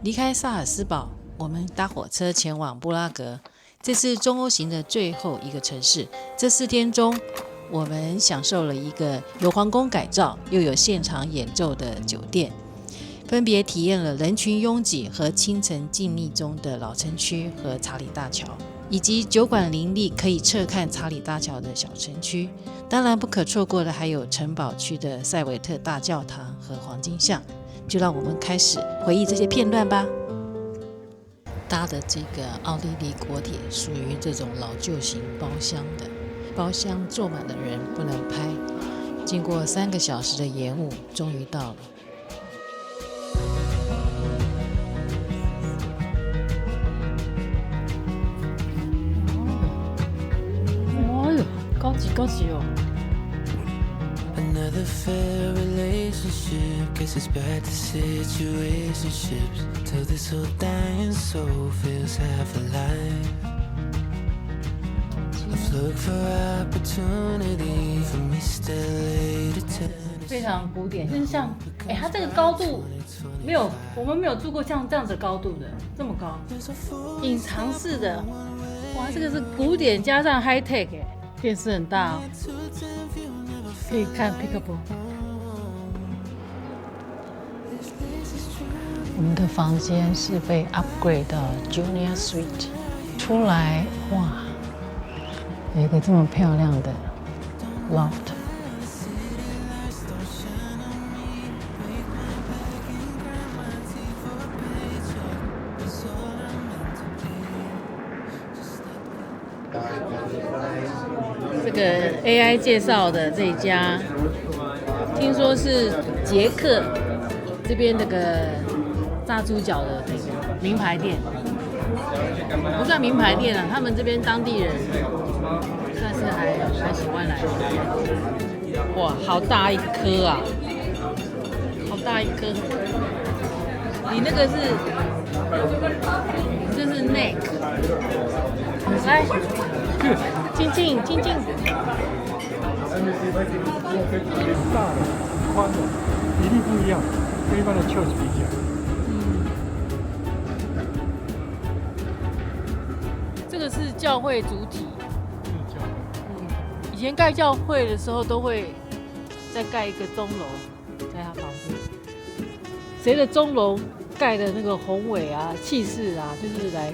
离开萨尔斯堡，我们搭火车前往布拉格，这是中欧行的最后一个城市。这4天中，我们享受了一个有皇宫改造又有现场演奏的酒店，分别体验了人群拥挤和清晨静谧中的老城区和查理大桥，以及酒馆林立可以侧看查理大桥的小城区。当然不可错过的还有城堡区的塞维特大教堂和黄金巷。就让我们开始回忆这些片段吧。搭的这个奥地利国铁属于这种老旧型包厢的，包厢坐满的人不能拍。经过3个小时的延误，终于到了。哦哟，高级高级哦！Another fair relationship gets us back to situationships till this whole dying soul feels half alive. I've looked for opportunity from East LA to Tennessee. 非常古典，就是像，它这个高度没有，我们没有住过像这样子高度的，这么高，隐藏式的，哇，这个是古典加上 high tech， 电视很大哦，可以看 Peekaboo。我们的房间是被 upgrade 到 Junior Suite， 出来哇，有一个这么漂亮的 loft。这个 AI 介绍的这一家，听说是捷克这边那个炸猪脚的那个名牌店，不算名牌店啊，他们这边当地人算是还喜欢来。哇，好大一颗啊，好大一颗！你那个是，这是 neck， 来，静静静静。大的、宽的，比例不一样，跟一般的 Choice 比起来。这个是教会主体。以前盖教会的时候都会再盖一个钟楼在它旁边。谁的钟楼盖的那个宏伟啊、气势啊，就是来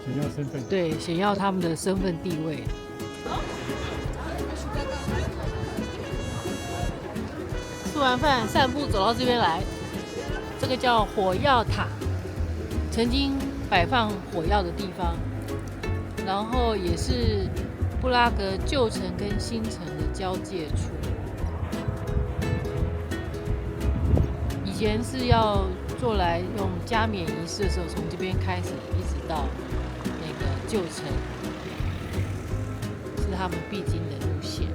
显要身份。对，显耀他们的身份地位。吃完饭散步走到这边来，这个叫火药塔，曾经摆放火药的地方，然后也是布拉格旧城跟新城的交界处。以前是要做来用加冕仪式的时候，从这边开始一直到那个旧城，是他们必经的路线。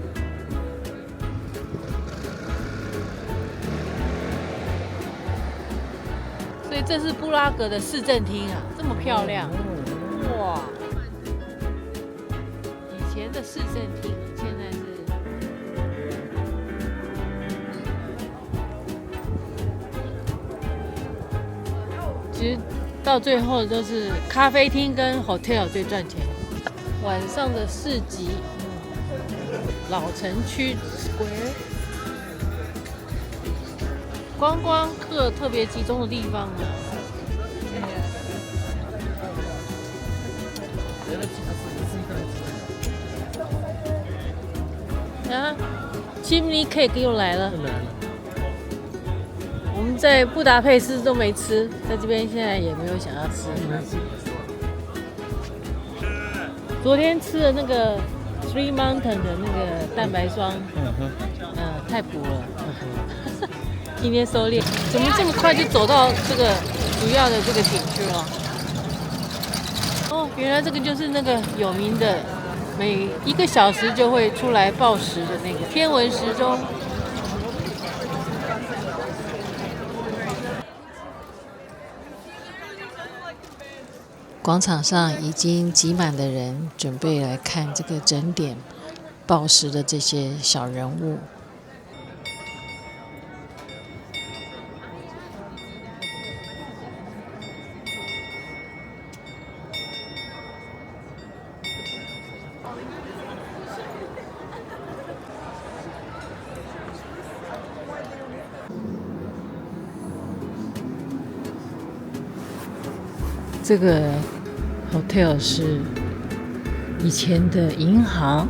所以这是布拉格的市政厅啊，这么漂亮，哇！以前的市政厅，现在是。其实到最后都是咖啡厅跟 hotel 最赚钱。晚上的市集，老城区 Square， 观光客特别集中的地方啊，Chimney Cake 又来了。我们在布达佩斯都没吃，在这边现在也没有想要吃。昨天吃的那个 Three Mountain 的那个蛋白霜，太补了。今天收敛，怎么这么快就走到这个主要的这个景区了？哦，原来这个就是那个有名的，每1个小时就会出来报时的那个天文时钟。广场上已经挤满的人，准备来看这个整点报时的这些小人物。这个 hotel 是以前的银行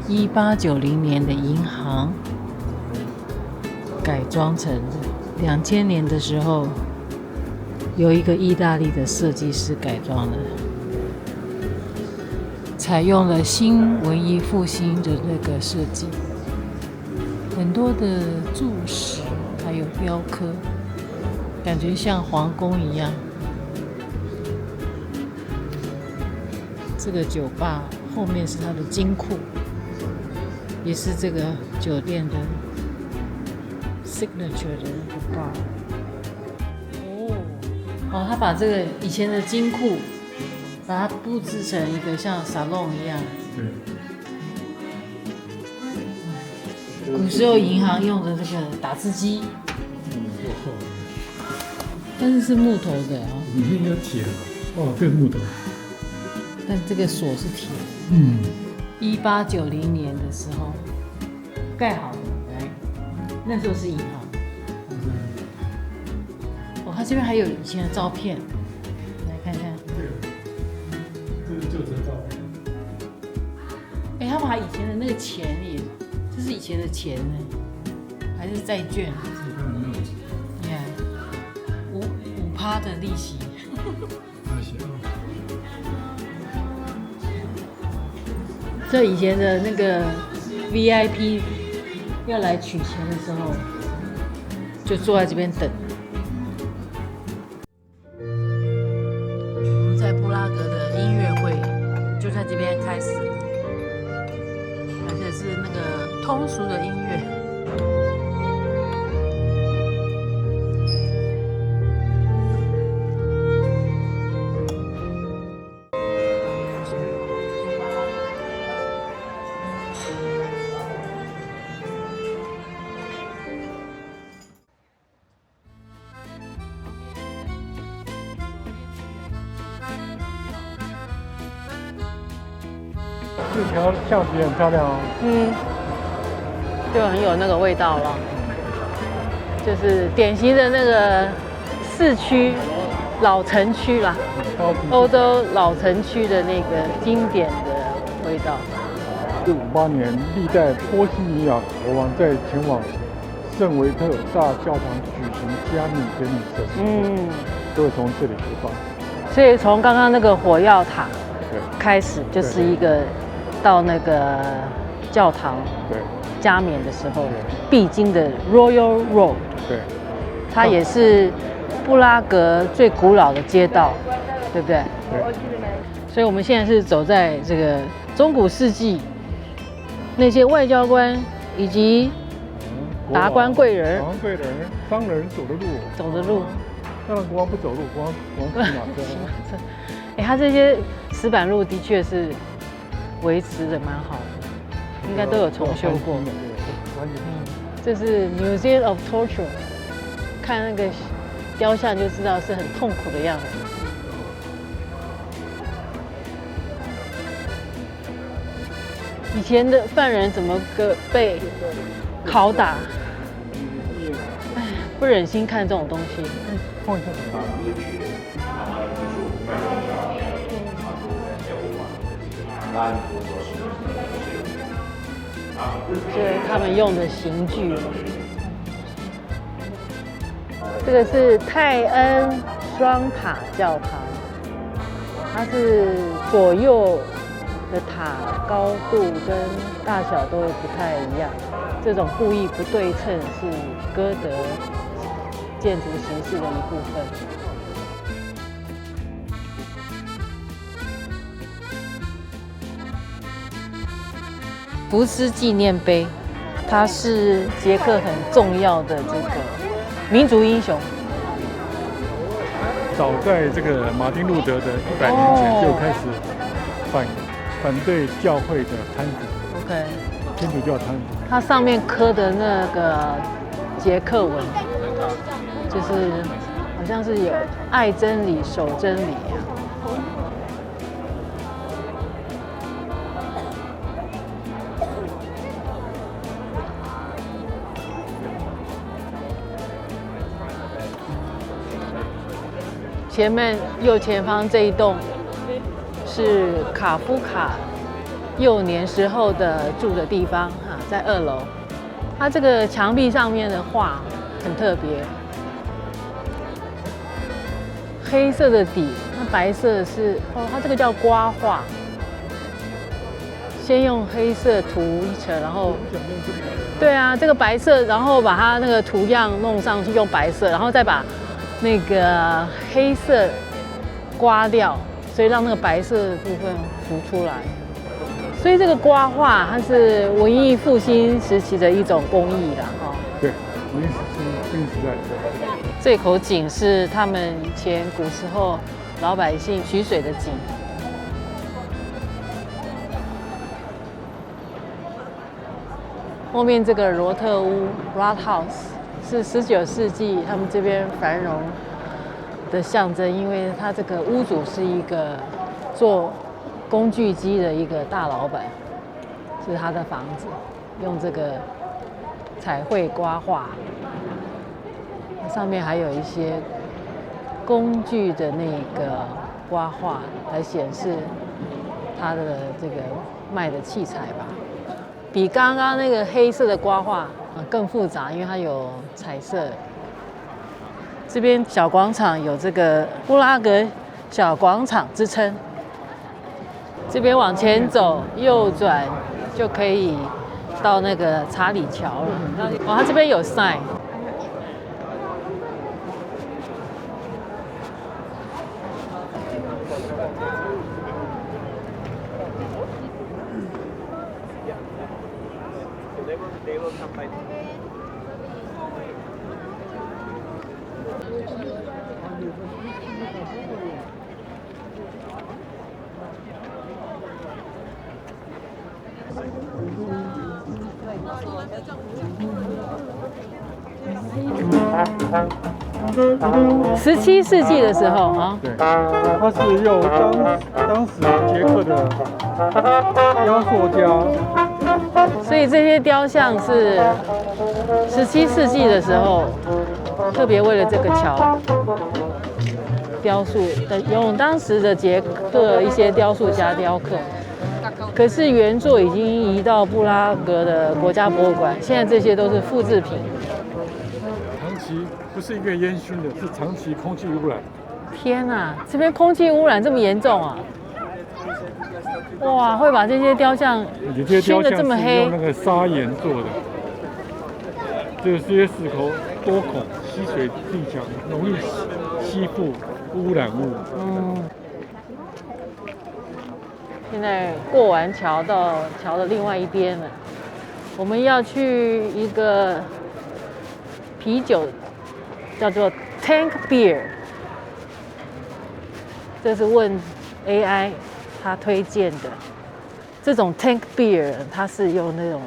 ，1890年的银行改装成的。2000年的时候，有一个意大利的设计师改装的，采用了新文艺复兴的那个设计，很多的柱石还有雕刻，感觉像皇宫一样。这个酒吧后面是它的金库，也是这个酒店的 signature 的那个 bar。哦，他把这个以前的金库，把它布置成一个像沙龙一样。古时候银行用的这个打字机，但是是木头的啊。里面有铁的。哦，这是木头。但这个锁是铁的。1890年的时候盖好的，来，那时候是银行。哦，它这边还有以前的照片，来看看。这是旧的照片。哎，他把以前的那个钱也，这是以前的钱呢，还是债券？你看，5%的利息。这以前的那个 VIP 要来取钱的时候，就坐在这边等。我们在布拉格的音乐会就在这边开始，而且是那个通俗的音乐。这条巷子也很漂亮哦。就很有那个味道了，就是典型的那个市区老城区啦，欧洲老城区的那个经典的味道。58年，历代波西米亚国王在前往圣维特大教堂举行加冕典礼时，都会从这里出发。所以从刚刚那个火药塔开始，就是一个到那个教堂加冕的时候必经的 Royal Road。对，它也是布拉格最古老的街道，对不对？对。所以我们现在是走在这个中古世纪，那些外交官以及达官贵人、商人走的路。当然，国王不走路，国王骑马车。哎，他这些石板路的确是维持的蛮好的，应该都有重修过。这是 Museum of Torture， 看那个雕像就知道是很痛苦的样子。以前的犯人怎么被拷打？哎，不忍心看这种东西。放一下。这是他们用的刑具。这个是泰恩双塔教堂，它是左右的塔高度跟大小都会不太一样。这种故意不对称是歌德建筑形式的一部分。福斯纪念碑，它是捷克很重要的这个民族英雄。早在这个马丁路德的100年前就开始反对教会的贪腐。OK， 天主教贪腐。它上面刻的那个捷克文，就是好像是有爱真理、守真理啊。前面右前方这一栋是卡夫卡幼年时候的住的地方哈，在2楼。它这个墙壁上面的画很特别，黑色的底，那白色是它这个叫刮画，先用黑色涂一层，然后对啊，这个白色，然后把它那个图样弄上去，用白色，然后再把那个黑色刮掉，所以让那个白色的部分浮出来。所以这个刮画它是文艺复兴时期的一种工艺啦，哈。对，文艺复兴时代的。这口井是他们以前古时候老百姓取水的井。后面这个罗特屋 （Rathaus） 是19世纪他们这边繁荣的象征，因为他这个屋主是一个做工具机的一个大老板，这是他的房子，用这个彩绘刮画，上面还有一些工具的那个刮画来显示他的这个卖的器材吧，比刚刚那个黑色的刮画更复杂，因为它有彩色。这边小广场有这个布拉格小广场之称。这边往前走，右转就可以到那个查理桥了。哦，它这边有 sign。17世纪的时候啊，对，它是由当时捷克的雕塑家，所以这些雕像是17世纪的时候特别为了这个桥雕塑的，用当时的捷克一些雕塑家雕刻。可是原作已经移到布拉格的国家博物馆，现在这些都是复制品。长期不是因为烟熏的，是长期空气污染。天哪，这边空气污染这么严重啊！哇，会把这些雕像熏得这么黑？用那个砂岩做的，这些石头多孔，吸水力强，容易吸附污染物。现在过完桥到桥的另外一边了，我们要去一个啤酒，叫做 Tank Beer。这是问 AI 他推荐的。这种 Tank Beer 它是用那种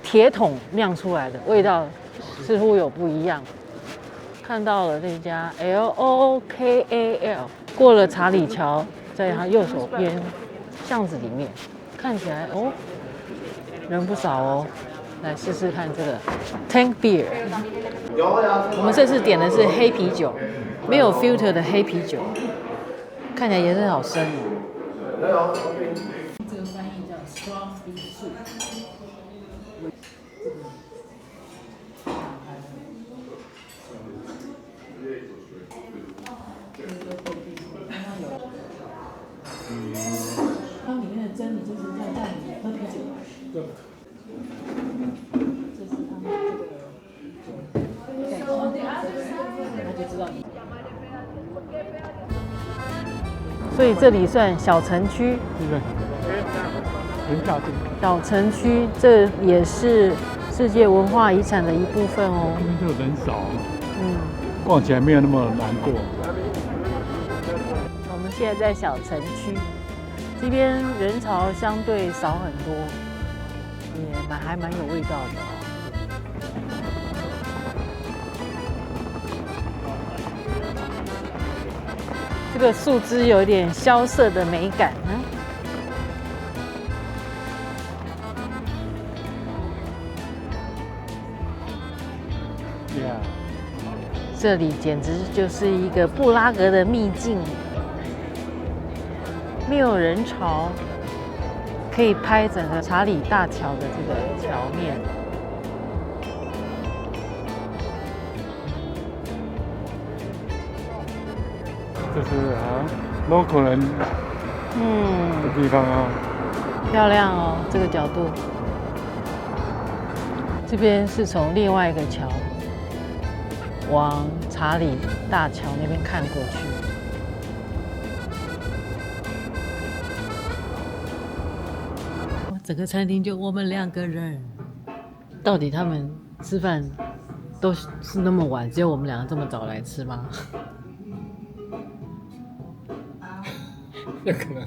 铁桶酿出来的，味道似乎有不一样。看到了那家 LOKAL， 过了查理桥，在它右手边巷子里面，看起来哦，人不少哦。来试试看这个 Tank Beer。我们这次点的是黑啤酒，没有 filter 的黑啤酒，看起来颜色好深哦。这个翻译叫 Strong Beef Soup。它里面的真理就是要让你喝啤酒。对。这是他们这个那就知道你。所以这里算小城区。对不对？人下定。小城区，这也是世界文化遗产的一部分哦。这边就人少，逛起来没有那么难过。我们现在在小城区，这边人潮相对少很多，也还蛮有味道的哦。这个树枝有点萧瑟的美感呢。这里简直就是一个布拉格的秘境，没有人潮，可以拍整个查理大桥的这个桥面。这是local 人的地方啊，漂亮哦，这个角度。这边是从另外一个桥往查理大桥那边看过去。整个餐厅就我们2个人。到底他们吃饭都是那么晚，只有我们2个这么早来吃吗？有可能。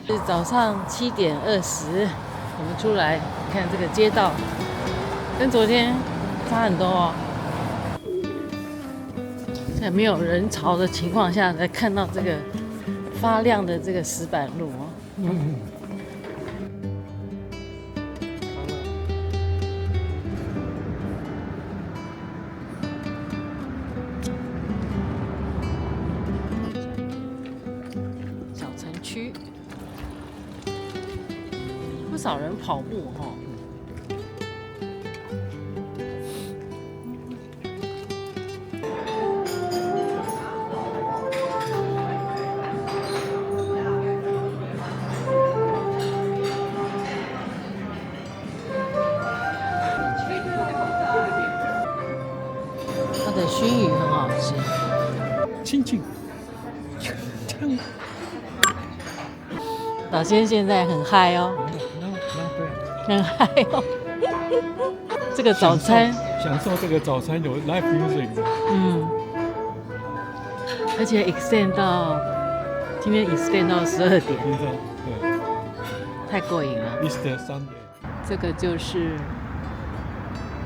是早上7点20，我们出来，你看这个街道跟昨天差很多哦。在没有人潮的情况下，才看到这个发亮的这个石板路哦。小城区，不少人跑步哈。它的熏鱼很好吃，亲亲。老先现在很嗨哦，很嗨哦。这个早餐，享受这个早餐有 live music。而且 extend 到今天 extend 到12点，对，太过瘾了。Easter Sunday。这个就是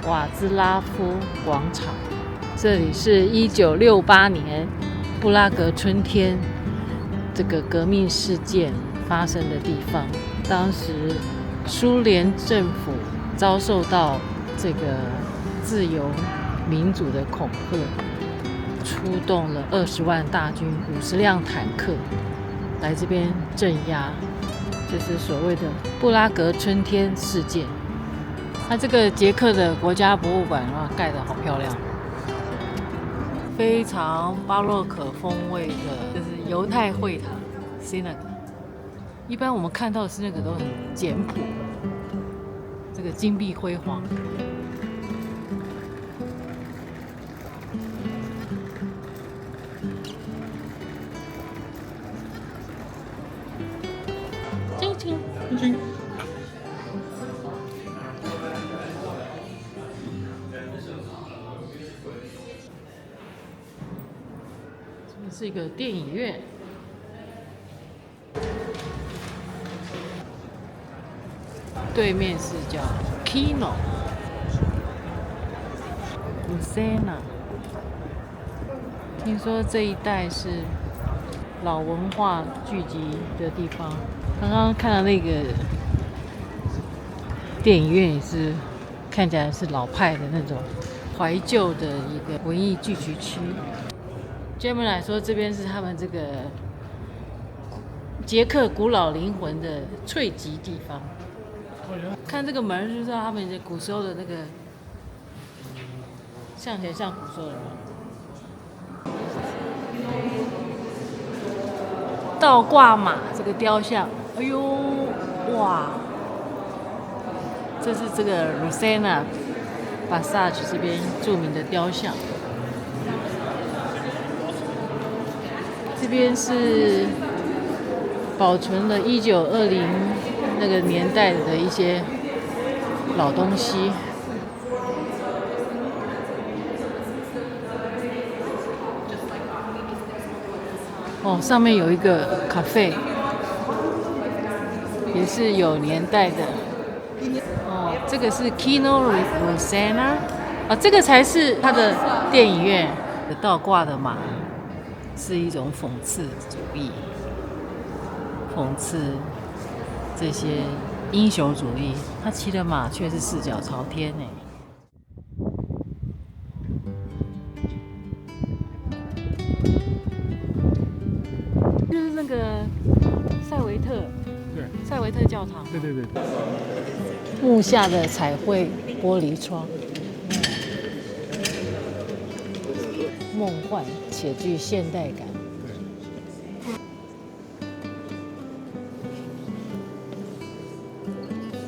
瓦兹拉夫广场，这里是1968年布拉格春天这个革命事件发生的地方。当时苏联政府遭受到这个自由民主的恐吓，出动了20万大军、50辆坦克来这边镇压，就是所谓的布拉格春天事件。它这个捷克的国家博物馆啊，盖得好漂亮，非常巴洛克风味的，就是犹太会堂 synagogue。一般我们看到的是那个都很简朴，这个金碧辉煌。这是一个电影院，对面是叫 Kino Lucena。听说这一带是老文化聚集的地方。刚刚看到那个电影院也是看起来是老派的那种怀旧的一个文艺聚集区。专门来说，这边是他们这个捷克古老灵魂的萃集地方。看这个门就知道他们的古时候的那个像起来像古时候的人。倒挂马这个雕像，哎呦哇！这是这个 Lucena Passage 这边著名的雕像。这边是保存了1920那个年代的一些老东西。哦，上面有一个咖啡，也是有年代的。哦，这个是 Kino Lucena， 啊，这个才是它的电影院。倒挂的马是一种讽刺主义，讽刺这些英雄主义。他骑的马却是四脚朝天呢。个塞维特教堂，对对对，木下的彩绘玻璃窗，梦幻且具现代感。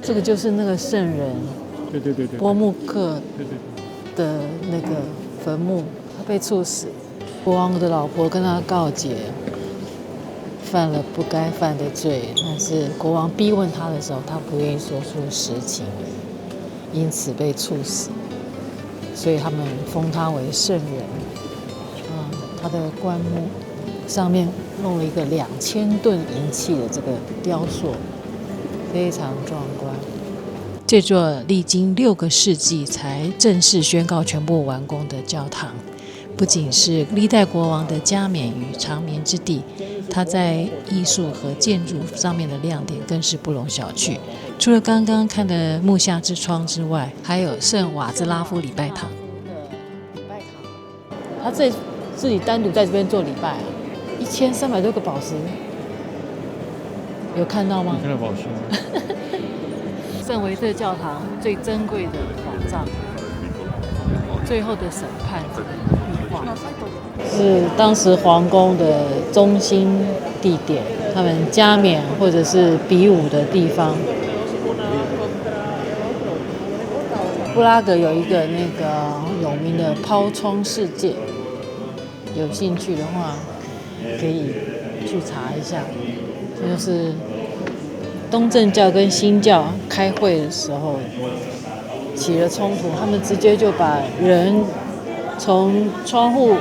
这个就是那个圣人对对对对，波木克对对的那个坟墓，他被处死。国王的老婆跟他告解，犯了不该犯的罪，但是国王逼问他的时候，他不愿意说出实情，因此被处死。所以他们封他为圣人。他的棺木上面弄了一个2000吨银器的这个雕塑，非常壮观。这座历经6个世纪才正式宣告全部完工的教堂，不仅是历代国王的加冕与长眠之地，它在艺术和建筑上面的亮点更是不容小觑。除了刚刚看的木下之窗之外，还有圣瓦兹拉夫礼拜堂。他自己单独在这边做礼拜啊，1300多个宝石，有看到吗？看到宝石。圣维特教堂最珍贵的宝藏，最后的审判这个壁画，是当时皇宫的中心地点，他们加冕或者是比武的地方。布拉格有一个那个有名的抛窗世界，有兴趣的话可以去查一下，这就是东正教跟新教开会的时候起了冲突，他们直接就把人从窗户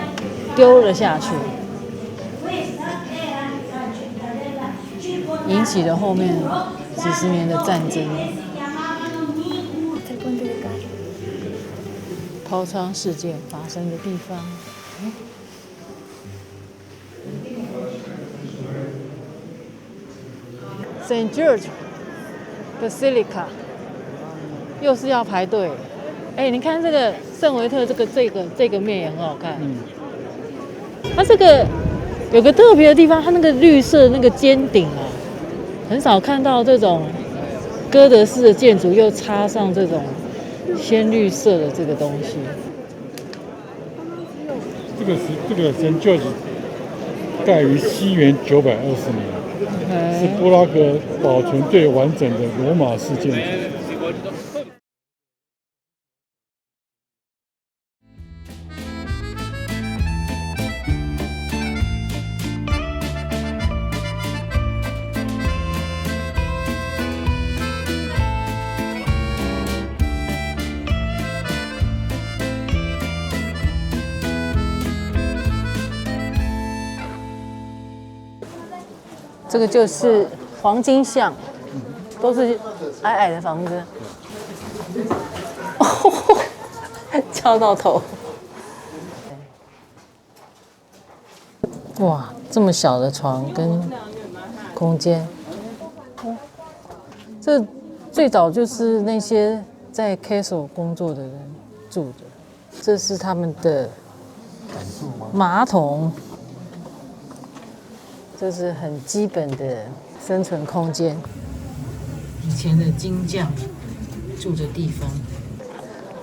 丢了下去，引起了后面几十年的战争。抛窗事件发生的地方。St. George Basilica 又是要排队。你看这个圣维特这个面也很好看。它这个有个特别的地方，它那个绿色那个尖顶啊，很少看到这种哥德式的建筑又插上这种鲜绿色的这个东西。这个St. George盖于西元920年，是布拉格保存最完整的罗马式建筑。这个就是黄金巷，都是矮矮的房子，敲到头。哇，这么小的床跟空间，这最早就是那些在 Castle 工作的人住的，这是他们的马桶。这是很基本的生存空间。以前的金匠住的地方，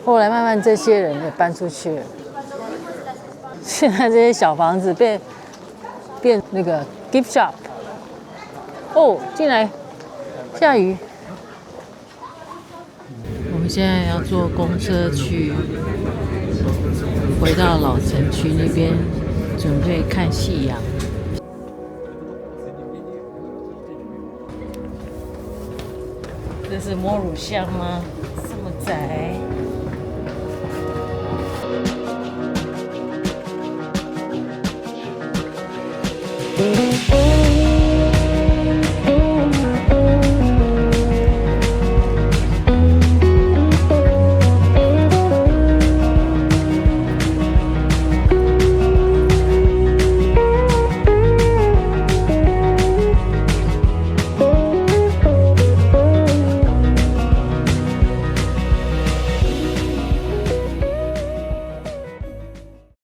后来慢慢这些人也搬出去了。现在这些小房子变那个 gift shop。哦，进来，下雨。我们现在要坐公车回到老城区那边，准备看夕阳。这是摸乳巷吗？这么窄。